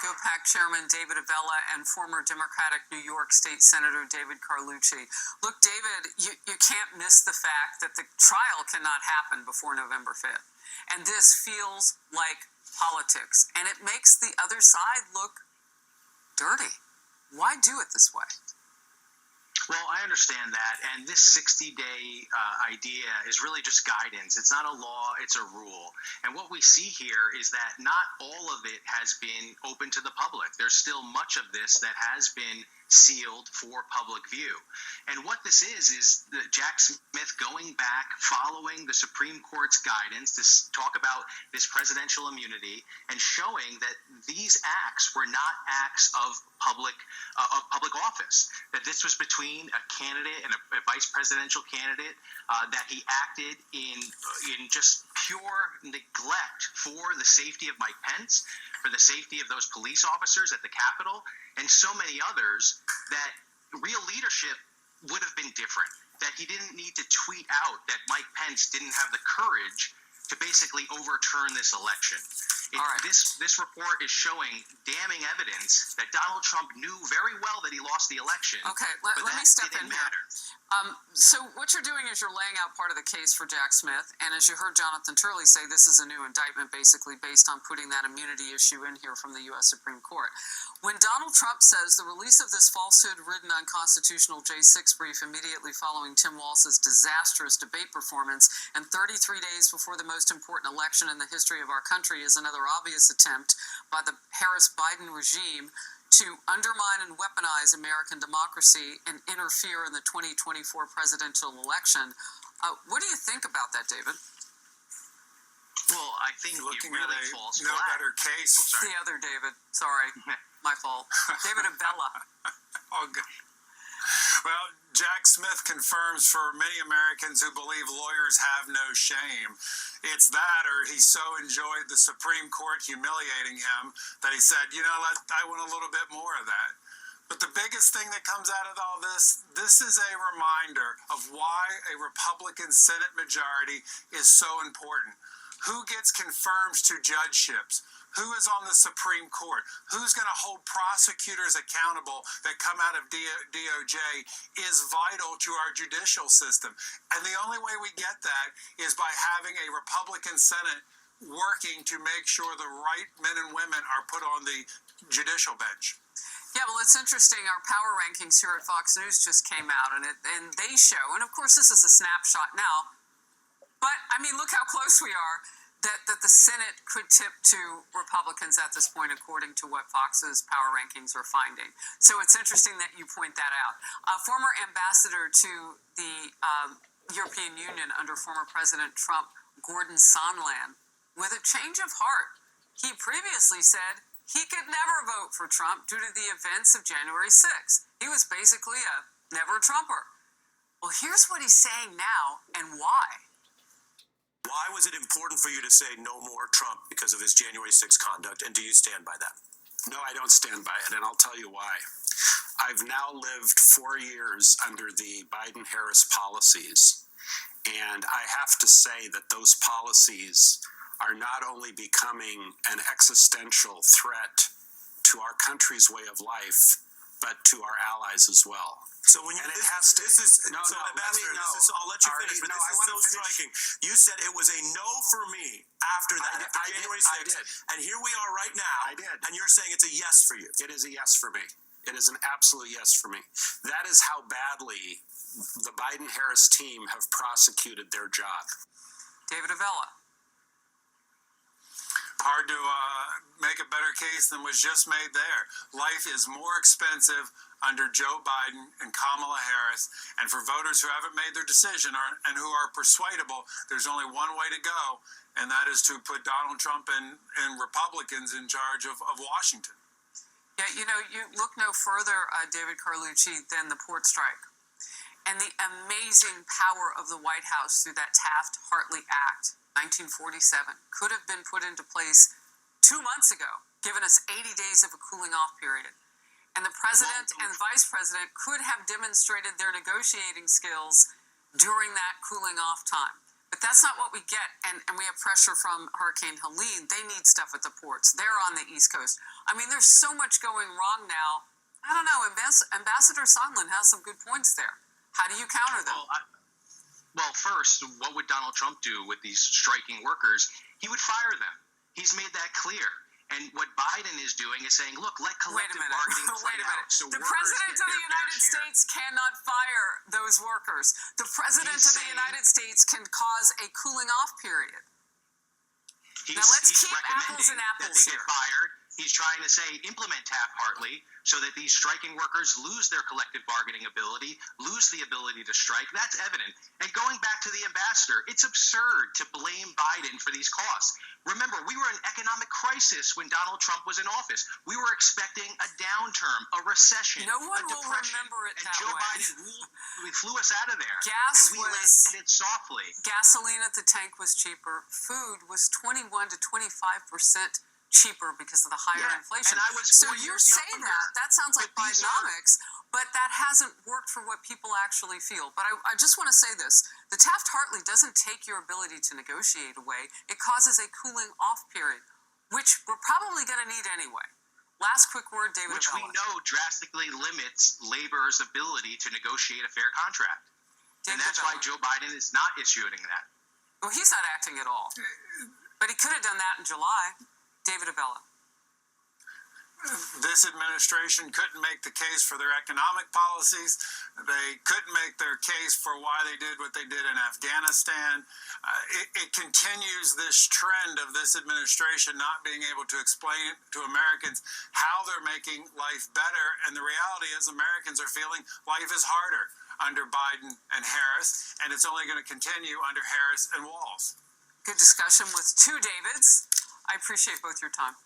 GOPAC Chairman David Avella and former Democratic New York State Senator David Carlucci. Look, David, you can't miss the fact that the trial cannot happen before November 5th. And this feels like politics, and it makes the other side look dirty. Why do it this way? Well, I understand that, and this 60-day idea is really just guidance. It's not a law, it's a rule. And what we see here is that not all of it has been open to the public. There's still much of this that has been sealed for public view. And what this is Jack Smith going back, following the Supreme Court's guidance to talk about this presidential immunity and showing that these acts were not acts of public office, that this was between a candidate and a vice presidential candidate, that he acted in just pure neglect for the safety of Mike Pence, for the safety of those police officers at the Capitol, and so many others, that real leadership would have been different, that he didn't need to tweet out that Mike Pence didn't have the courage to basically overturn this election. This report is showing damning evidence that Donald Trump knew very well that he lost the election. Okay, let me step in here. So what you're doing is you're laying out part of the case for Jack Smith, and as you heard Jonathan Turley say, this is a new indictment basically based on putting that immunity issue in here from the U.S. Supreme Court. When Donald Trump says the release of this falsehood-ridden unconstitutional J6 brief immediately following Tim Walz's disastrous debate performance and 33 days before the most important election in the history of our country is another obvious attempt by the Harris-Biden regime to undermine and weaponize American democracy and interfere in the 2024 presidential election. What do you think about that, David? Well, I think looking it really at falls no flat. better case. The other David. Sorry, my fault. David Avella. Oh, good. Well, Jack Smith confirms for many Americans who believe lawyers have no shame. It's that, or he so enjoyed the Supreme Court humiliating him that he said, I want a little bit more of that. But the biggest thing that comes out of all this is a reminder of why a Republican Senate majority is so important. Who gets confirmed to judgeships? Who is on the Supreme Court? Who's going to hold prosecutors accountable that come out of DOJ is vital to our judicial system. And the only way we get that is by having a Republican Senate working to make sure the right men and women are put on the judicial bench. Yeah, well, it's interesting. Our power rankings here at Fox News just came out, and they show, and of course this is a snapshot now, but, I mean, look how close we are, that the Senate could tip to Republicans at this point, according to what Fox's power rankings are finding. So it's interesting that you point that out. Former ambassador to the European Union under former President Trump, Gordon Sondland, with a change of heart. He previously said he could never vote for Trump due to the events of January 6th. He was basically a never-Trumper. Well, here's what he's saying now and why. Why was it important for you to say no more Trump because of his January 6th conduct, and do you stand by that? No, I don't stand by it, and I'll tell you why. I've now lived 4 years under the Biden-Harris policies, and I have to say that those policies are not only becoming an existential threat to our country's way of life, but to our allies as well. So when you I'll let you finish, but this is so striking. You said it was a no for me after that, after January 6th. I did. And here we are right now. I did. And you're saying it's a yes for you. It is a yes for me. It is an absolute yes for me. That is how badly the Biden-Harris team have prosecuted their job. David Avella. Hard to make a better case than was just made there. Life is more expensive under Joe Biden and Kamala Harris, and for voters who haven't made their decision and who are persuadable, there's only one way to go, and that is to put Donald Trump and Republicans in charge of Washington. Yeah, you look no further, David Carlucci, than the port strike and the amazing power of the White House through that Taft-Hartley Act, 1947, could have been put into place 2 months ago, giving us 80 days of a cooling-off period. And the president and vice president could have demonstrated their negotiating skills during that cooling-off time. But that's not what we get, and we have pressure from Hurricane Helene. They need stuff at the ports. They're on the East Coast. I mean, there's so much going wrong now. I don't know. Ambassador Sondland has some good points there. How do you counter them? Well, first, what would Donald Trump do with these striking workers? He would fire them. He's made that clear. And what Biden is doing is saying, look, let collective bargaining play out. So the President of the United States cannot fire those workers. The President of the United States can cause a cooling off period. Now let's keep apples and apples here. Fired. He's trying to say implement Taft-Hartley so that these striking workers lose their collective bargaining ability, lose the ability to strike. That's evident. And going back to the ambassador, it's absurd to blame Biden for these costs. Remember, we were in economic crisis when Donald Trump was in office. We were expecting a downturn, a recession, no one a depression. Will remember it and that Joe way. Biden flew us out of there. Gas and we was landed softly. Gasoline at the tank was cheaper. Food was 21 to 25% cheaper because of the higher inflation. And I was so you say younger. That sounds like Bidenomics, but that hasn't worked for what people actually feel. But I just want to say this. The Taft-Hartley doesn't take your ability to negotiate away. It causes a cooling off period, which we're probably going to need anyway. Last quick word, David Which Abella. We know drastically limits labor's ability to negotiate a fair contract. And that's why Joe Biden is not issuing that. Well, he's not acting at all. But he could have done that in July. David Abella. This administration couldn't make the case for their economic policies. They couldn't make their case for why they did what they did in Afghanistan. It continues this trend of this administration not being able to explain to Americans how they're making life better. And the reality is Americans are feeling life is harder under Biden and Harris, and it's only going to continue under Harris and Walz. Good discussion with two Davids. I appreciate both your time.